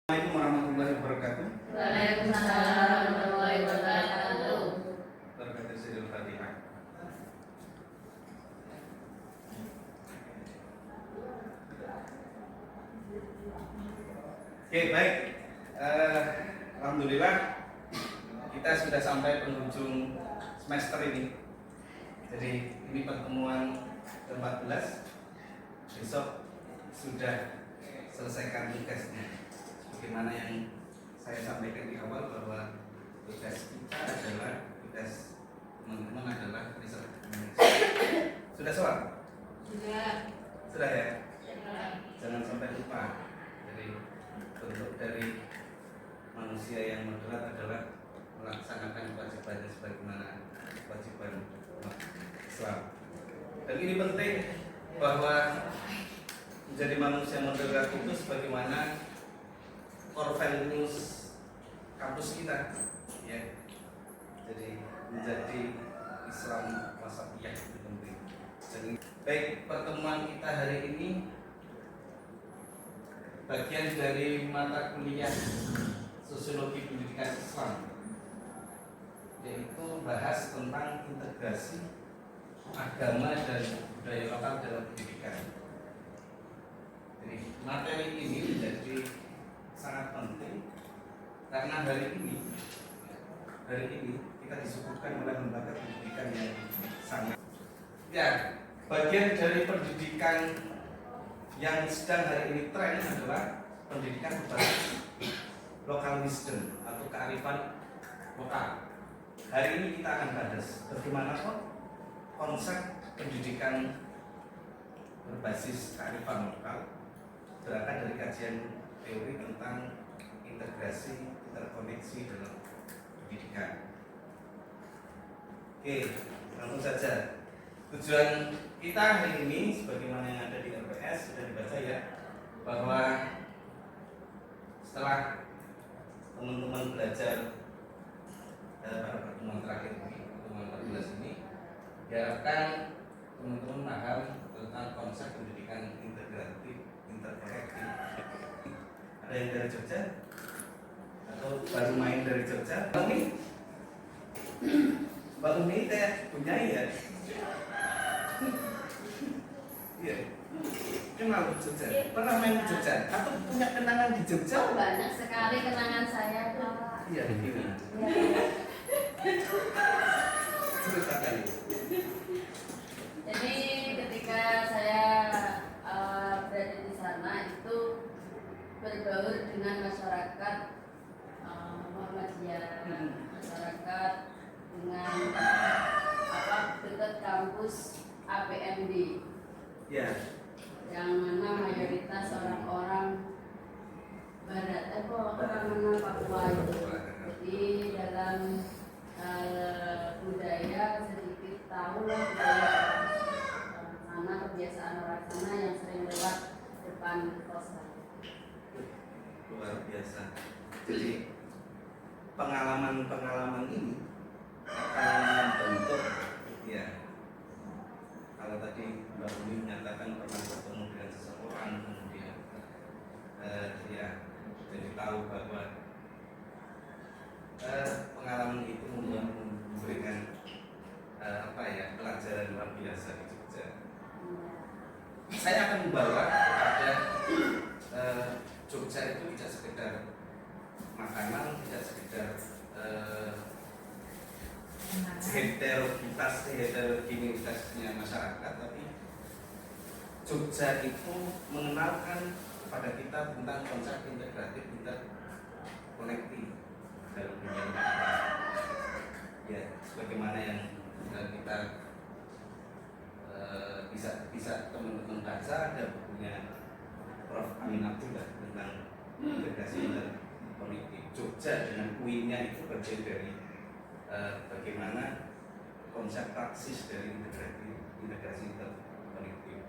Assalamualaikum warahmatullahi wabarakatuh. Waalaikumsalam warahmatullahi wabarakatuh. Berkata Sayyidul Fatihah. Oke, baik. Alhamdulillah kita sudah sampai penghujung semester ini. Jadi ini pertemuan ke-14. Besok sudah selesaikan tugasnya. Bagaimana yang saya sampaikan di awal bahwa tugas kita adalah tugas teman-teman adalah riset. Sudah soal? Sudah ya? Jangan sampai lupa. Jadi bentuk dari manusia yang moderat adalah melaksanakan kewajibannya sebagaimana kewajiban umat Islam. Dan ini penting bahwa menjadi manusia moderat itu sebagaimana core values kampus kita, ya. Jadi menjadi Islam wasatiyah itu penting. Jadi, baik, pertemuan kita hari ini bagian dari mata kuliah Sosiologi Pendidikan Islam, yaitu bahas tentang integrasi agama dan budaya lokal dalam pendidikan. Jadi materi ini menjadi sangat penting karena hari ini kita disuguhkan oleh lembaga pendidikan yang sangat, ya, bagian dari pendidikan yang sedang hari ini tren adalah pendidikan berbasis local wisdom atau kearifan lokal. Hari ini kita akan bahas bagaimana konsep pendidikan berbasis kearifan lokal berangkat dari kajian teori tentang integrasi interkoneksi dalam pendidikan. Oke, langsung saja. Tujuan kita hari ini sebagaimana yang ada di RPS sudah dibaca ya, bahwa setelah teman-teman belajar pada pertemuan terakhir ini, pertemuan 14 ini, diharapkan teman-teman paham tentang konsep pendidikan integratif, interkonektif. Ada yang dari Jogja? Atau baru main dari Jogja? Mbak Umi teh punya ya? Iya. Kenal Jogja? Pernah main di Jogja? Atau punya kenangan di Jogja? Oh, banyak sekali kenangan saya, Pak. Iya, begini. Ceritakan. Jadi ketika saya berada di sana itu berbaur dengan masyarakat Muhammadiyah, masyarakat dengan dekat kampus APMD, Ya. yang mana mayoritas orang-orang Barat, orang Papua itu. Jadi dalam budaya sedikit tahu lah budaya orang sana, kebiasaan orang sana yang sering lewat depan kos. Luar biasa. Jadi pengalaman ini akan membentuk, ya. Kalau tadi Mbak Umi menyatakan pernah bertemu dengan seseorang, kemudian ya, jadi tahu bahwa pengalaman itu memberikan pelajaran luar biasa di Jogja. Saya akan membawa kepada Jogja itu tidak sekedar makanan, tidak sekedar heterogenitasnya masyarakat, tapi Jogja itu mengenalkan kepada kita tentang konsep integratif interkonektif dalam dunia kita. Ya, sebagaimana yang kita bisa teman-teman baca, ada bukunya Prof. Amin Abdullah tentang integrasi interkonektif. Jogja dengan UIN-nya itu bagian dari bagaimana konsep praksis dari integrasi interkonektif.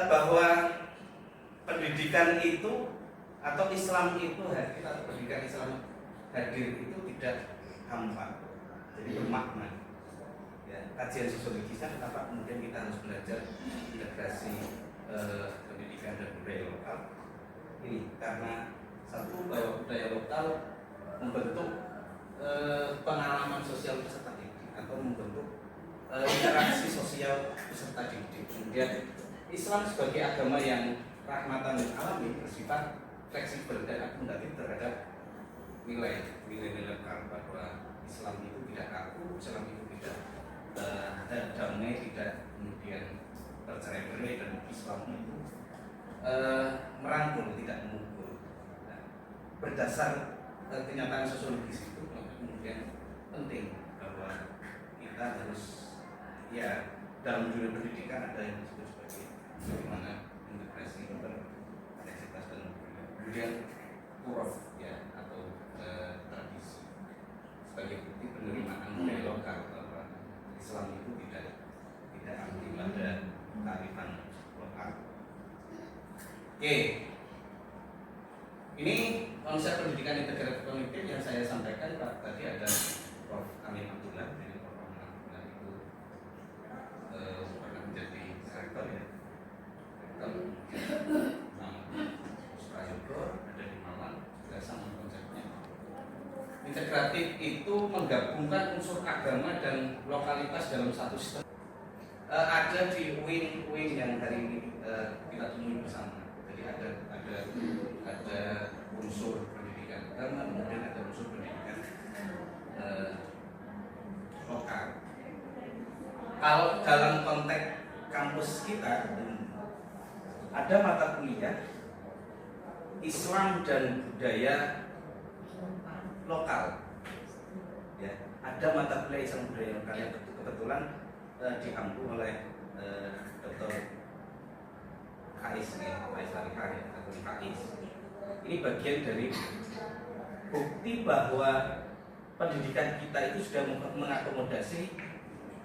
Bahwa pendidikan itu atau Islam itu hadir, atau pendidikan Islam hadir itu tidak hampa, jadi bermakna. Ya, kajian sosiologisnya kenapa kemudian kita harus belajar integrasi pendidikan dan budaya lokal ini, karena Satu, bahwa budaya lokal membentuk pengalaman sosial peserta didik atau membentuk interaksi sosial peserta didik. Kemudian Islam sebagai agama yang rahmatan lil alamin bersifat fleksibel dan akomodatif terhadap nilai-nilai lokal, bahwa Islam itu tidak kaku, Islam itu tidak damai, tidak kemudian bercerai-berai, dan Islam itu merangkul, tidak memukul. Nah, berdasar kenyataan sosiologis itu, kemudian penting bahwa kita harus ya dalam dunia pendidikan ada yang disebut sebagai bagaimana integrasi berkoneksitas dan kemudian uruf ya atau tradisi sebagai bukti penerimaan budaya lokal, bahwa Islam itu tidak anti pada kearifan lokal. Oke, ini konsep pendidikan integratif kognitif yang saya sampaikan tadi ada Prof. Amin Abdullah. Jadi Prof. Amin Abdullah itu pernah menjadi rektor ya, Prayogo, ada di Malang, juga sama konsepnya. Integratif itu menggabungkan unsur agama dan lokalitas dalam satu sistem. Ada di wing yang hari ini kita temui bersama. Jadi ada unsur pendidikan agama, kemudian ada unsur pendidikan lokal. Kalau dalam konteks kampus kita ada mata kuliah Islam dan budaya lokal. Ya, ada mata kuliah Islam budaya lokal yang kebetulan diampu oleh Dr. Kais ya, Kais Arifah ya, atau Kais. Ini bagian dari bukti bahwa pendidikan kita itu sudah mengakomodasi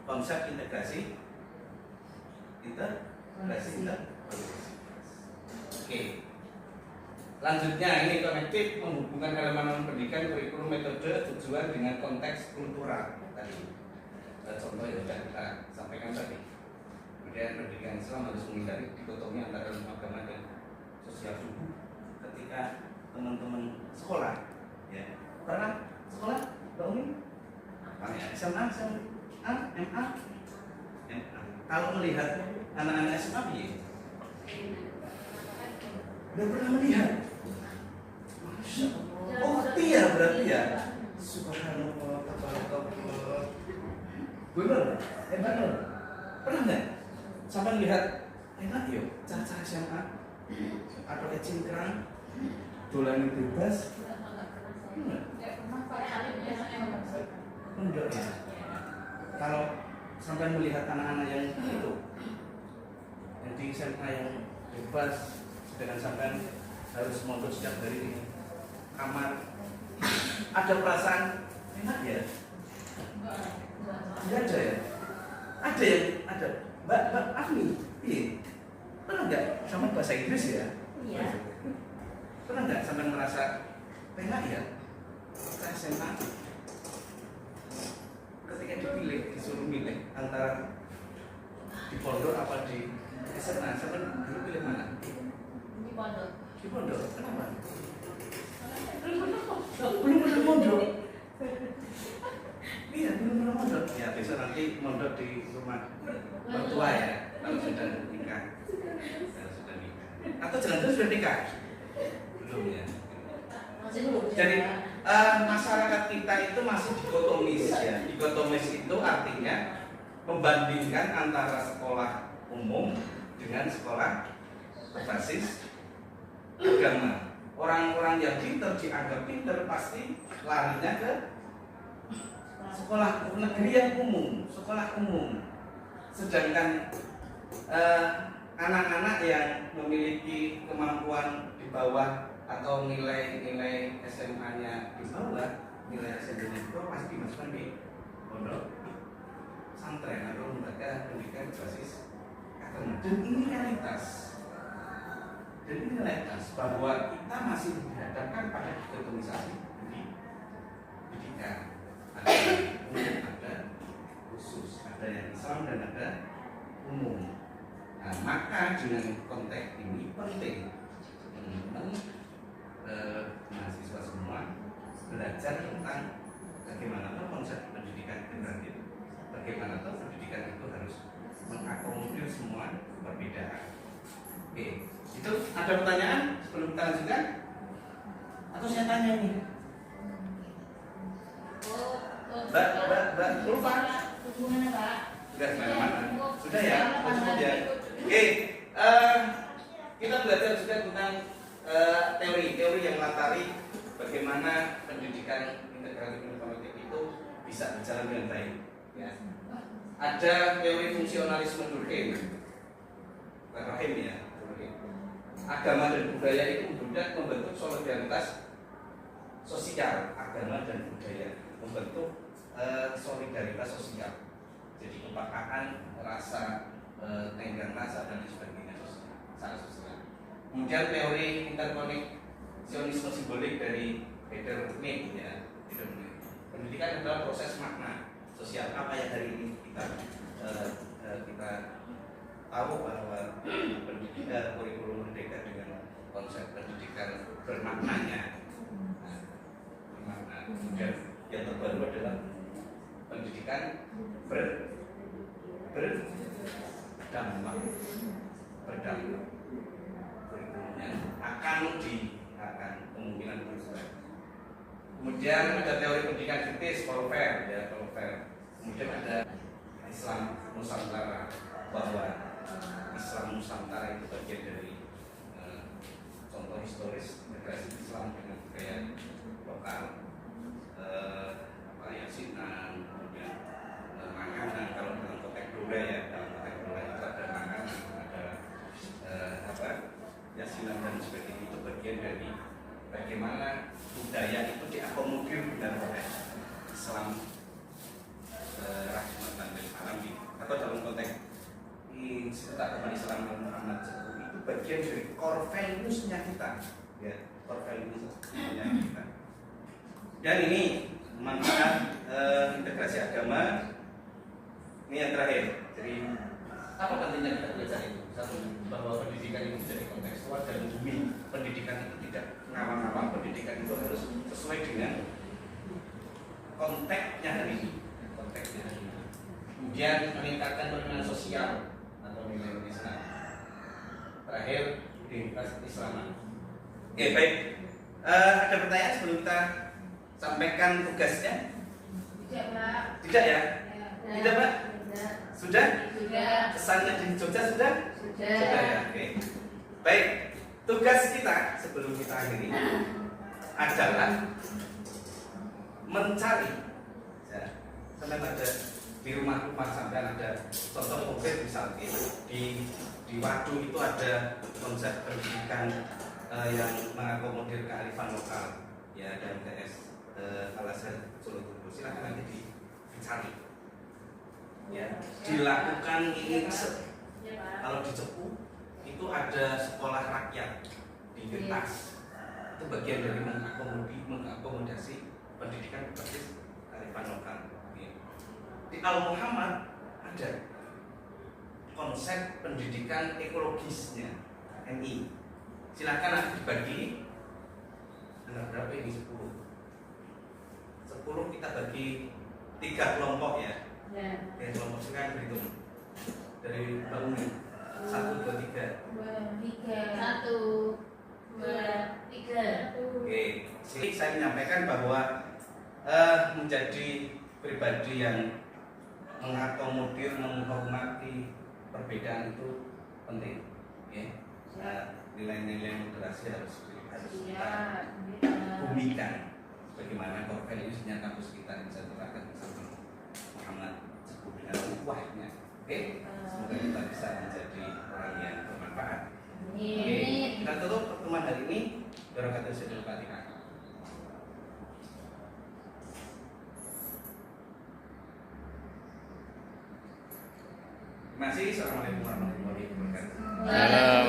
konsep integrasi. Oke. Lanjutnya ini konektif menghubungkan elemen pendidikan, kurikulum, metode, tujuan dengan konteks kultural tadi. Contoh yang sudah kita sampaikan tadi. Kemudian pendidikan Islam harus menghindari dikotomi antara ilmu agama dan sosial suku ketika teman-teman sekolah, ya. Karena sekolah bangun SMA, MA. Kalau melihat anak-anak SMA ya, udah pernah melihat. Masya Allah. Oh iya berarti ya. Subhanallah, tabarakallah. Bener, bener. Pernah nggak? Sampai lihat enak yuk, caca SMA atau cingkrang, dolan bebas. Enggak ya. Kalau sampai melihat anak-anak yang itu, yang di SMA yang bebas, dengan sampai harus mondok setiap hari di kamar, ada perasaan enak ya? Enggak ada ya? Ada yang ada. Mbak Afni, iya. Pernah nggak sama bahasa Inggris ya? Iya. Pernah nggak sampai merasa enak ya? Kita SMA ketika dipilih, disuruh milih antara di pondok apa di SMA, sampai dulu pilih mana? Di pondok. Di pondok, kenapa? Belum pernah mondok. Iya, belum pernah mondok. Ya besok nanti mondok di rumah mertua ya, kalau sudah nikah. Atau jangan-jangan sudah nikah? Belum ya. Jadi masyarakat kita itu masih dikotomis ya. Dikotomis itu artinya membandingkan antara sekolah umum dengan sekolah berbasis agama. Orang-orang yang pinter dianggap pinter pasti larinya ke sekolah negeri yang umum, sekolah umum. Sedangkan anak-anak yang memiliki kemampuan di bawah atau nilai SMA-nya di bawah, nilai SMP-nya di bawah pasti dimasukkan di pondok pesantren atau lembaga pendidikan berbasis agama. Dan ini realitas. Dan ini realitas bahwa kita masih dihadapkan pada dikotomisasi pendidikan. Ada yang umum, ada khusus, ada yang Islam dan ada umum. Nah, maka dengan konteks ini penting bagaimana tuh pendidikan itu harus mengakomodir semua perbedaan. Oke, itu ada pertanyaan sebelum kita lanjutkan? Atau saya tanya nih? Mbak, lupa? Hubungannya Pak? Sudah kemana-mana? Sudah ya? Sudah ya? Oke, kita belajar juga tentang teori yang melatari bagaimana pendidikan integratif informatif itu bisa berjalan dengan baik. Ya. Ada teori fungsionalisme Durkheim, ya. Agama dan budaya itu membentuk solidaritas sosial. Agama dan budaya membentuk solidaritas sosial. Jadi kepekaan, rasa, tenggang rasa dan sebagainya sosial. Kemudian teori interkoneksionisme simbolik dari Hedermead, ya. Pendidikan adalah proses makna sosial. Apa yang hari ini kita tahu bahwa pendidikan kurikulum merdeka dengan konsep pendidikan bermaknanya. Kemudian yang terbaru adalah pendidikan berdampak kurikulumnya akan kemungkinan berubah. Kemudian ada teori pendidikan kritis, Kolfer, ya, Kolfer. Kemudian ada Islam Nusantara, bahwa Islam Nusantara itu bagian dari contoh historis integrasi Islam dengan budaya lokal, yasinan, kemudian makanan. Kalau dalam konteks budaya, itu ada makanan, ada yasinan dan sebagainya. Itu bagian dari bagaimana budaya itu diakomodir dengan oleh Islam rahmatan lil alamin, atau dalam konteks Institut Agama Islam Muhammad Sepuh, itu bagian dari core values-nya kita, ya, core values-nya kita. Dan ini manfaat integrasi agama ini yang terakhir. Jadi apa pentingnya kita belajar itu? Satu, bahwa pendidikan itu jadi kontekstual dan bumi. Pendidikan itu tidak ngawang-ngawang, pendidikan itu harus sesuai dengan konteksnya hari ini. Kemudian meningkatkan perlindungan sosial atau nilai Islam. Terakhir, identitas Islaman. Oke, baik. Ada pertanyaan sebelum kita sampaikan tugasnya? Tidak, Pak. Tidak ya? Tidak, Pak? Sudah? Sudah. Kesannya di Jogja sudah? Sudah. Sudah ya, oke. Baik, tugas kita sebelum kita akhiri adalah mencari, ya, sampai ada di rumah-rumah sampai ada contoh konkret, misalnya di Wadu itu ada konsep pendidikan yang mengakomodir kearifan lokal, ya, dan TS Al-Azhar Solo Tubuh. Silakan nanti dicari, ya, dilakukan ini. Kalau di Cepu itu ada sekolah rakyat di Getas, itu bagian dari mengakomodasi pendidikan berbasis kearifan lokal. Di Al Muhammad ada konsep pendidikan ekologisnya, MI. Silakan nanti dibagi. Ada berapa ini? 10 kita bagi 3 kelompok, ya. Ya, kelompok sekarang berhitung dari Mbak Umi. 1, 2, 3. 1, 2, 3. Oke, sini saya menyampaikan bahwa menjadi pribadi yang mengakomodir, menghormati perbedaan itu penting, ya. Nilai-nilai moderasi harus kita bumikan. Bagaimana core values-nya kampus kita bisa terapkan bersama Muhammad Sepuh dengan ukhuwahnya. Oke, semoga kita bisa menjadi orang yang bermanfaat. Oke, kita tutup pertemuan hari ini. Barakatul Sayyidul Fatihah. Terima kasih. Assalamualaikum warahmatullahi wabarakatuh.